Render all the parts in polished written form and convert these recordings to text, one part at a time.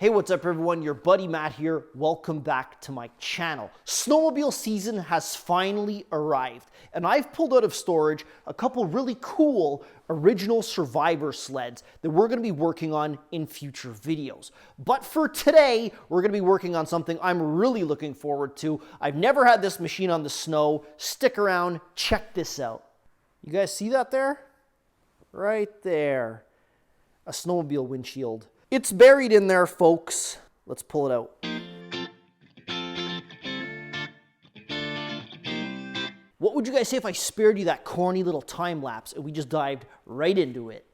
Hey, what's up everyone? Your buddy Matt here. Welcome back to my channel. Snowmobile season has finally arrived, and I've pulled out of storage a couple really cool original Survivor sleds that we're going to be working on in future videos. But for today, we're going to be working on something I'm really looking forward to. I've never had this machine on the snow. Stick around, check this out. You guys see that there? Right there. A snowmobile windshield. It's buried in there, folks. Let's pull it out. What would you guys say if I spared you that corny little time lapse and we just dived right into it?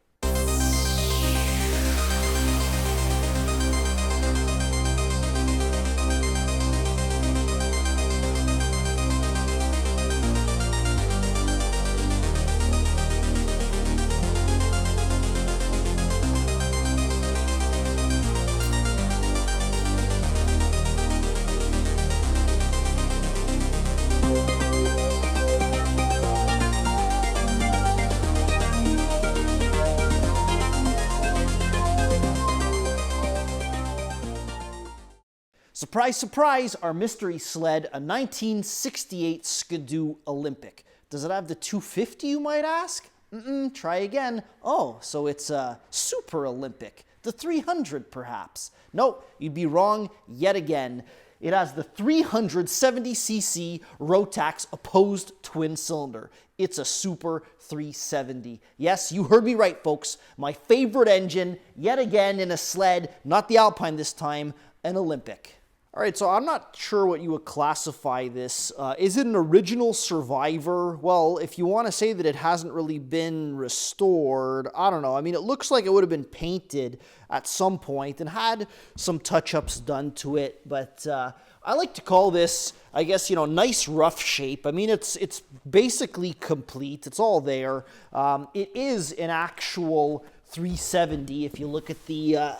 Surprise, surprise, our mystery sled, a 1968 Skidoo Olympique. Does it have the 250, you might ask? Try again. Oh, so it's a Super Olympique, the 300 perhaps. Nope, you'd be wrong yet again. It has the 370cc Rotax opposed twin cylinder. It's a Super 370. Yes, you heard me right, folks. My favorite engine, yet again in a sled, not the Alpine this time, an Olympique. All right, so I'm not sure what you would classify this. Is it an original Survivor? Well, if you want to say that it hasn't really been restored, I don't know. I mean, it looks like it would have been painted at some point and had some touch-ups done to it, but I like to call this, I guess, nice rough shape. I mean, it's basically complete. It's all there. It is an actual 370. If you look at the,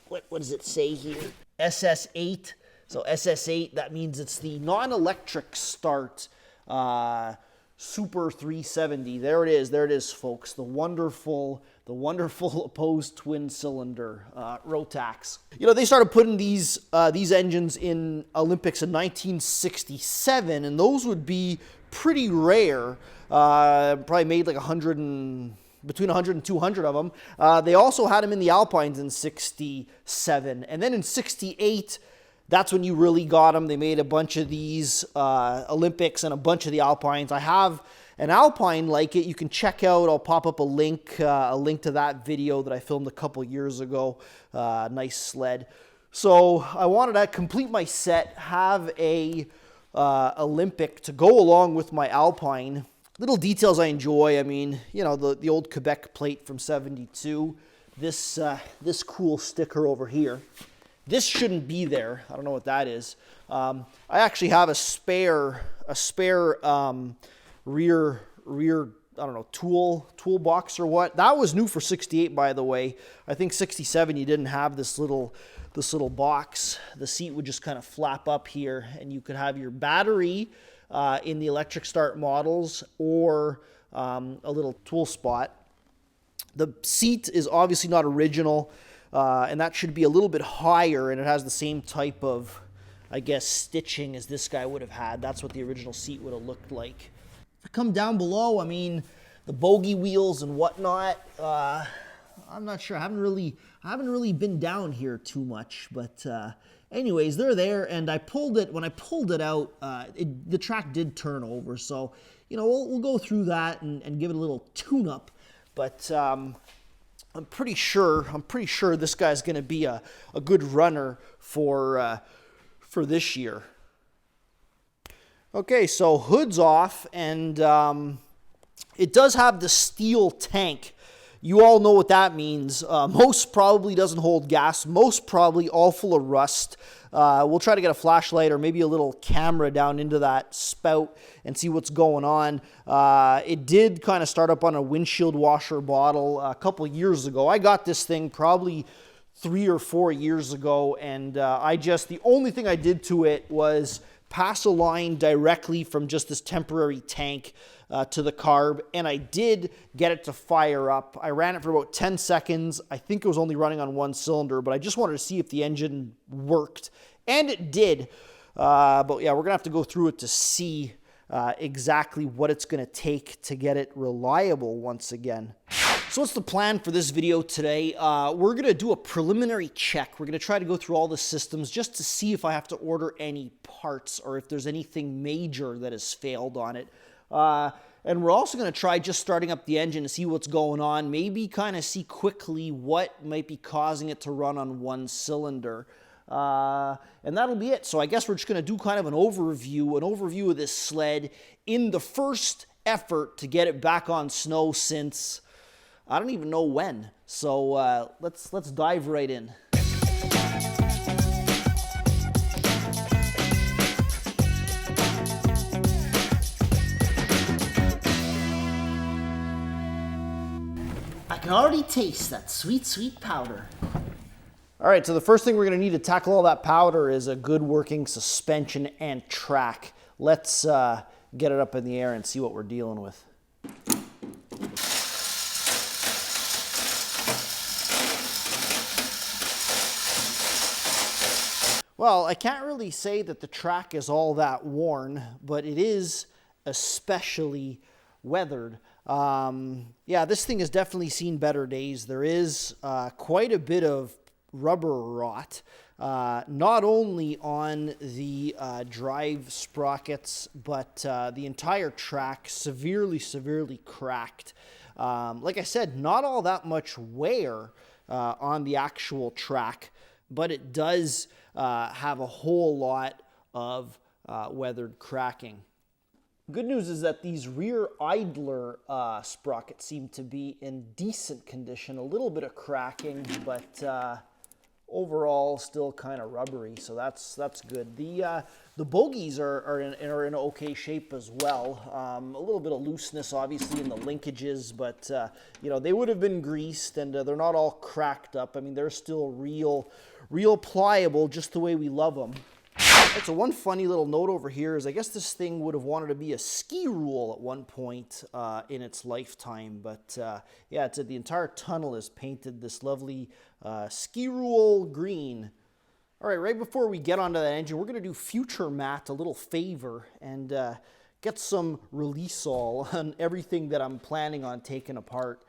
what does it say here? SS8. So SS8, that means it's the non-electric start Super 370. There it is, folks. The wonderful opposed twin cylinder Rotax. They started putting these engines in Olympics in 1967, and those would be pretty rare. Probably made like between 100 and 200 of them. They also had them in the Alpines in 67, and then in 68. That's when you really got them. They made a bunch of these Olympics and a bunch of the Alpines. I have an Alpine like it. You can check out. I'll pop up a link to that video that I filmed a couple years ago. Nice sled. So I wanted to complete my set, have a Olympic to go along with my Alpine. Little details I enjoy. I mean, the old Quebec plate from '72. This cool sticker over here. This shouldn't be there. I don't know what that is. I actually have a spare rear I don't know, toolbox or what. That was new for 68, by the way. I think 67 you didn't have this little box. The seat would just kind of flap up here, and you could have your battery in the electric start models or a little tool spot. The seat is obviously not original. And that should be a little bit higher, and it has the same type of, I guess, stitching as this guy would have had. That's what the original seat would have looked like. If I come down below, I mean, the bogey wheels and whatnot, I'm not sure. I haven't really been down here too much, but anyways, they're there, and I pulled it. When I pulled it out, the track did turn over, so we'll go through that and give it a little tune-up, but. I'm pretty sure this guy's going to be a good runner for this year. Okay, so hood's off, and it does have the steel tank. You all know what that means. Most probably doesn't hold gas. Most probably all full of rust. We'll try to get a flashlight or maybe a little camera down into that spout and see what's going on. It did kind of start up on a windshield washer bottle a couple years ago. I got this thing probably 3 or 4 years ago, and the only thing I did to it was pass a line directly from just this temporary tank to the carb, and I did get it to fire up. I ran it for about 10 seconds. I think it was only running on one cylinder, but I just wanted to see if the engine worked, and it did. But yeah, we're going to have to go through it to see exactly what it's going to take to get it reliable once again. So what's the plan for this video today? We're going to do a preliminary check. We're going to try to go through all the systems just to see if I have to order any parts or if there's anything major that has failed on it. And we're also going to try just starting up the engine to see what's going on, maybe kind of see quickly what might be causing it to run on one cylinder. And that'll be it. So I guess we're just going to do kind of an overview of this sled in the first effort to get it back on snow since I don't even know when. So let's dive right in. I can already taste that sweet, sweet powder. All right, so the first thing we're going to need to tackle all that powder is a good working suspension and track. Let's get it up in the air and see what we're dealing with. Well, I can't really say that the track is all that worn, but it is especially weathered. Yeah, this thing has definitely seen better days. There is quite a bit of rubber rot, not only on the drive sprockets, but the entire track severely cracked. Like I said, not all that much wear on the actual track, but it does have a whole lot of weathered cracking. Good news is that these rear idler sprockets seem to be in decent condition. A little bit of cracking, but overall still kind of rubbery, so that's good. The bogies are in okay shape as well. A little bit of looseness obviously in the linkages, but you know, they would have been greased, and they're not all cracked up. I mean, they're still real pliable, just the way we love them. Right, so one funny little note over here is I guess this thing would have wanted to be a ski rule at one point in its lifetime, but yeah, it's the entire tunnel is painted this lovely ski rule green. All right, right before we get onto that engine, we're going to do Future Matt a little favor and get some release all on everything that I'm planning on taking apart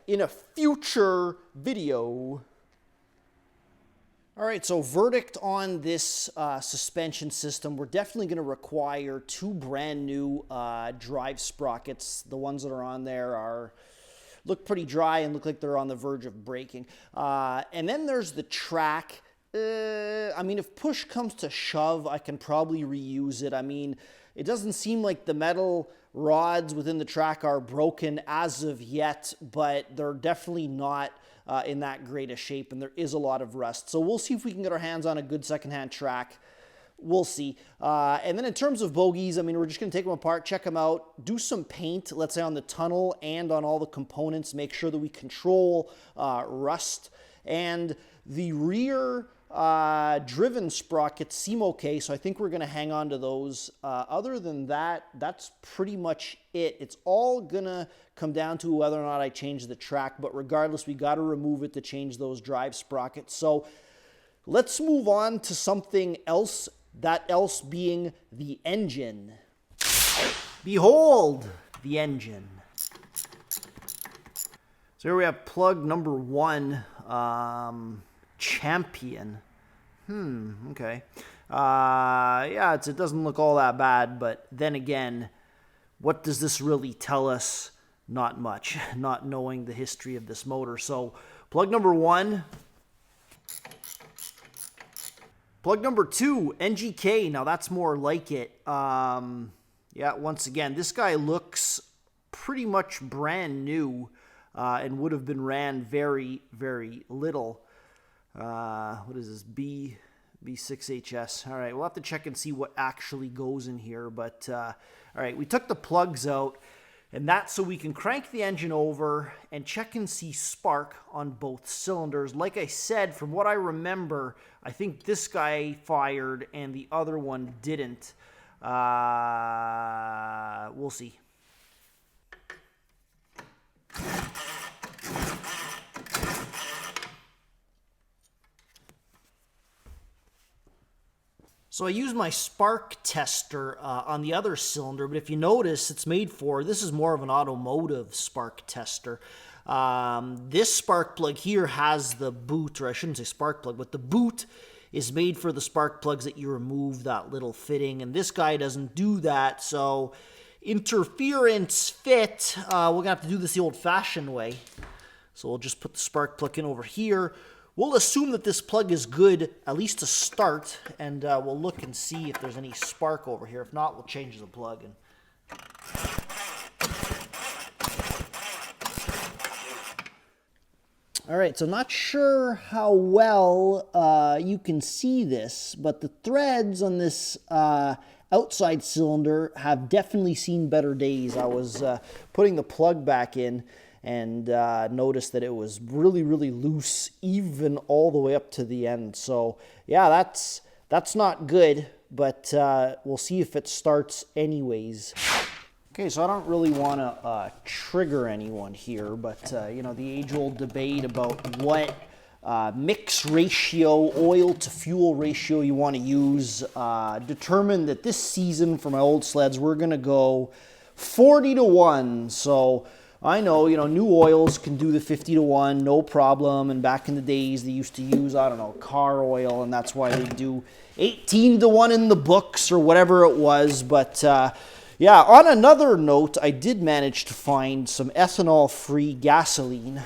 in a future video. All right, so verdict on this suspension system. We're definitely going to require two brand new drive sprockets. The ones that are on there look pretty dry and look like they're on the verge of breaking. And then there's the track. I mean, if push comes to shove, I can probably reuse it. I mean, it doesn't seem like the metal rods within the track are broken as of yet, but they're definitely not in that great a shape, and there is a lot of rust. So we'll see if we can get our hands on a good secondhand track. We'll see. And then in terms of bogies, I mean, we're just going to take them apart, check them out, do some paint, let's say on the tunnel and on all the components, make sure that we control rust. And the rear driven sprockets seem okay, so I think we're going to hang on to those. Other than that, that's pretty much it. It's all going to come down to whether or not I change the track, but regardless, we got to remove it to change those drive sprockets. So let's move on to something else, that else being the engine. Behold the engine. So here we have plug number 1, Champion. Okay. Yeah, it doesn't look all that bad, but then again, what does this really tell us? Not much, not knowing the history of this motor. So plug number 1. Plug number 2, NGK. Now that's more like it. Yeah, once again, this guy looks pretty much brand new and would have been ran very little. What is this? B6HS. All right, we'll have to check and see what actually goes in here. But all right, we took the plugs out, and that's so we can crank the engine over and check and see spark on both cylinders. Like I said, from what I remember, I think this guy fired and the other one didn't. We'll see. So I used my spark tester on the other cylinder, but if you notice, it's made for, this is more of an automotive spark tester. This spark plug here has the boot, or I shouldn't say spark plug, but the boot is made for the spark plugs that you remove that little fitting, and this guy doesn't do that, so interference fit, we're going to have to do this the old-fashioned way. So we'll just put the spark plug in over here. We'll assume that this plug is good, at least to start, and we'll look and see if there's any spark over here. If not, we'll change the plug. All right, so not sure how well you can see this, but the threads on this outside cylinder have definitely seen better days. I was putting the plug back in and noticed that it was really, really loose, even all the way up to the end. So yeah, that's not good, but we'll see if it starts anyways. Okay, so I don't really want to trigger anyone here, but you know, the age-old debate about what mix ratio, oil to fuel ratio you want to use determined that this season for my old sleds, we're going to go 40-to-1. So I know, you know, new oils can do the 50-to-1, no problem. And back in the days, they used to use, I don't know, car oil, and that's why they do 18-to-1 in the books or whatever it was. But yeah, on another note, I did manage to find some ethanol-free gasoline.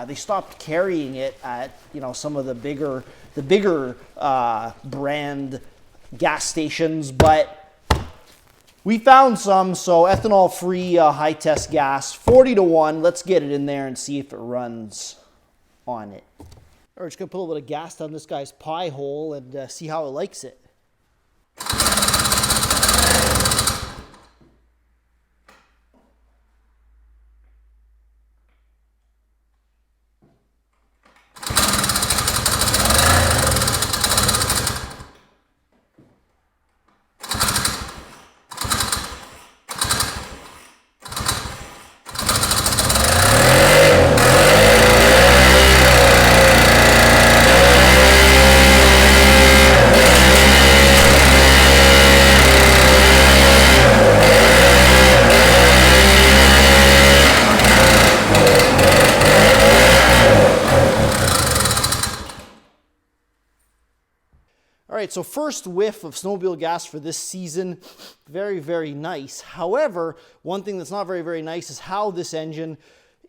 They stopped carrying it at, you know, some of the bigger brand gas stations, but we found some. So ethanol-free high-test gas, 40-to-1. Let's get it in there and see if it runs on it. All right, just gonna put a little bit of gas down this guy's pie hole and see how it likes it. All right, so first whiff of snowmobile gas for this season, very, very nice. However, one thing that's not very, very nice is how this engine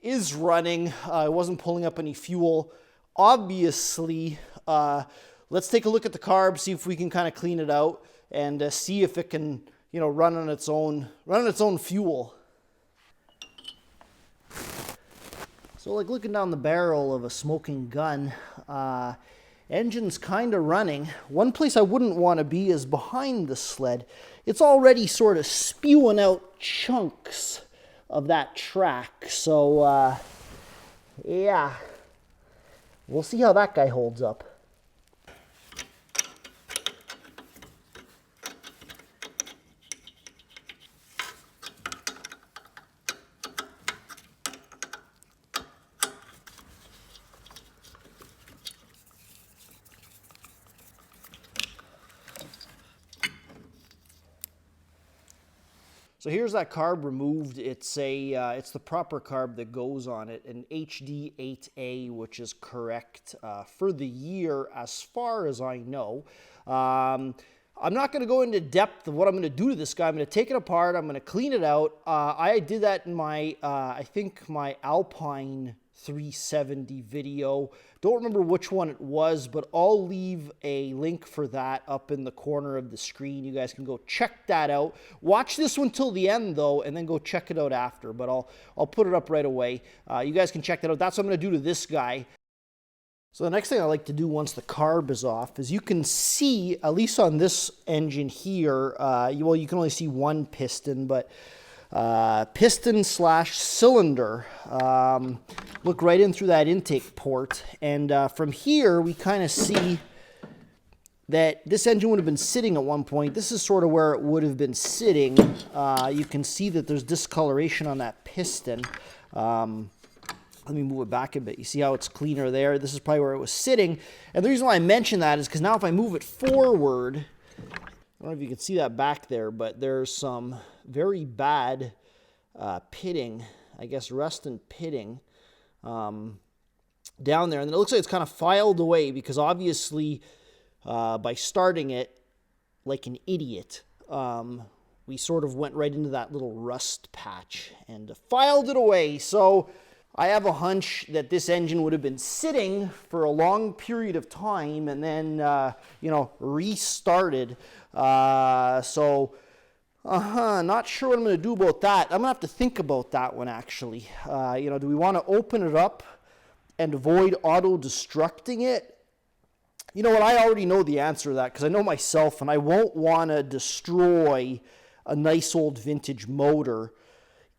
is running. It wasn't pulling up any fuel. Obviously, let's take a look at the carb, see if we can kind of clean it out and see if it can, you know, run on its own fuel. So like looking down the barrel of a smoking gun, engine's kind of running. One place I wouldn't want to be is behind the sled. It's already sort of spewing out chunks of that track. So, yeah, we'll see how that guy holds up. So here's that carb removed. It's the proper carb that goes on it, an HD8A, which is correct for the year as far as I know. I'm not going to go into depth of what I'm going to do to this guy. I'm going to take it apart. I'm going to clean it out. I did that in my, I think my Alpine 370 video. Don't remember which one it was, but I'll leave a link for that up in the corner of the screen. You guys can go check that out. Watch this one till the end though, and then go check it out after, but I'll put it up right away. You guys can check that out. That's what I'm going to do to this guy. So the next thing I like to do once the carb is off is you can see, at least on this engine here, well, you can only see one piston, but piston slash cylinder. Look right in through that intake port, and from here we kind of see that this engine would have been sitting at one point. This is sort of where it would have been sitting. You can see that there's discoloration on that piston. Let me move it back a bit. You see how it's cleaner there? This is probably where it was sitting. And the reason why I mention that is because now if I move it forward, I don't know if you can see that back there, but there's some very bad pitting, I guess rust and pitting down there. And it looks like it's kind of filed away because obviously by starting it like an idiot, we sort of went right into that little rust patch and filed it away. So I have a hunch that this engine would have been sitting for a long period of time and then, restarted. Not sure what I'm going to do about that. I'm going to have to think about that one, actually. Do we want to open it up and avoid auto-destructing it? You know what? I already know the answer to that because I know myself, and I won't want to destroy a nice old vintage motor.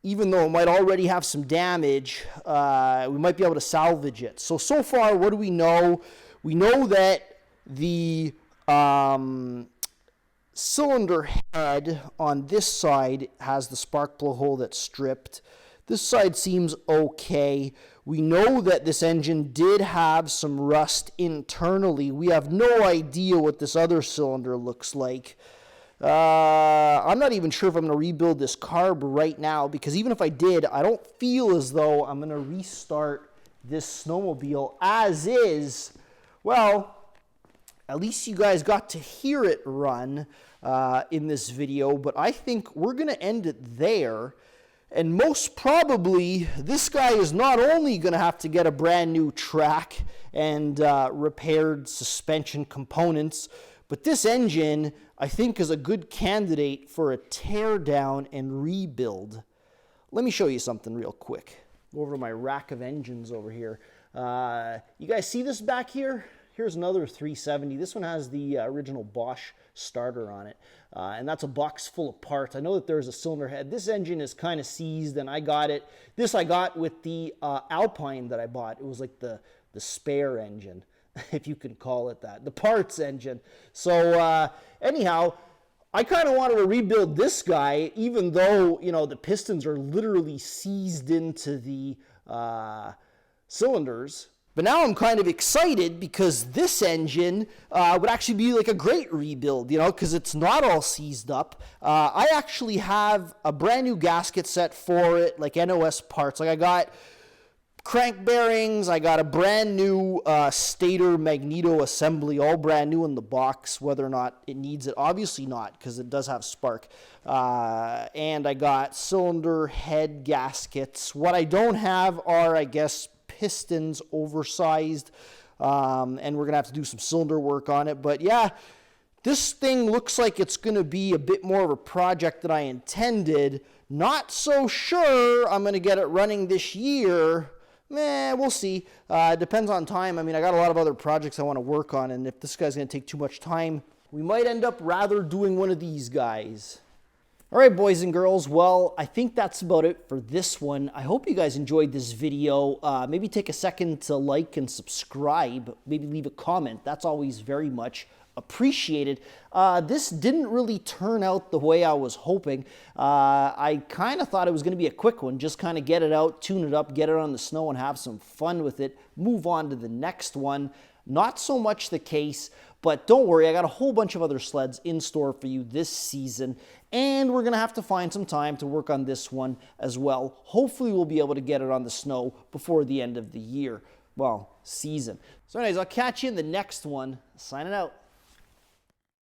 Even though it might already have some damage, we might be able to salvage it. So far, what do we know? We know that the cylinder head on this side has the spark plug hole that's stripped. This side seems okay. We know that this engine did have some rust internally. We have no idea what this other cylinder looks like. I'm not even sure if I'm going to rebuild this carb right now because even if I did, I don't feel as though I'm going to restart this snowmobile as is. Well, at least you guys got to hear it run in this video, but I think we're going to end it there. And most probably, this guy is not only going to have to get a brand new track and repaired suspension components, but this engine, I think, is a good candidate for a tear down and rebuild. Let me show you something real quick. Go over to my rack of engines over here. You guys see this back here? Here's another 370. This one has the original Bosch starter on it. And that's a box full of parts. I know that there's a cylinder head. This engine is kind of seized, and I got it. This I got with the Alpine that I bought. It was like the spare engine, if you can call it that, the parts engine. So anyhow, I kind of wanted to rebuild this guy, even though, the pistons are literally seized into the cylinders. But now I'm kind of excited because this engine would actually be like a great rebuild, because it's not all seized up. I actually have a brand new gasket set for it, like NOS parts. Like I got crank bearings, I got a brand new stator magneto assembly, all brand new in the box, whether or not it needs it. Obviously not, because it does have spark. And I got cylinder head gaskets. What I don't have are, I guess, pistons oversized, and we're gonna have to do some cylinder work on it. But yeah, this thing looks like it's gonna be a bit more of a project than I intended. Not so sure I'm gonna get it running this year. We'll see. Depends on time. I mean, I got a lot of other projects I want to work on, and if this guy's gonna take too much time, we might end up rather doing one of these guys. All right, boys and girls, well, I think that's about it for this one. I hope you guys enjoyed this video. Maybe take a second to like and subscribe. Maybe leave a comment. That's always very much appreciated. This didn't really turn out the way I was hoping. I kind of thought it was going to be a quick one. Just kind of get it out, tune it up, get it on the snow and have some fun with it. Move on to the next one. Not so much the case, but don't worry, I got a whole bunch of other sleds in store for you this season, and we're going to have to find some time to work on this one as well. Hopefully we'll be able to get it on the snow before the end of the year. Well, season. So anyways, I'll catch you in the next one. Signing out.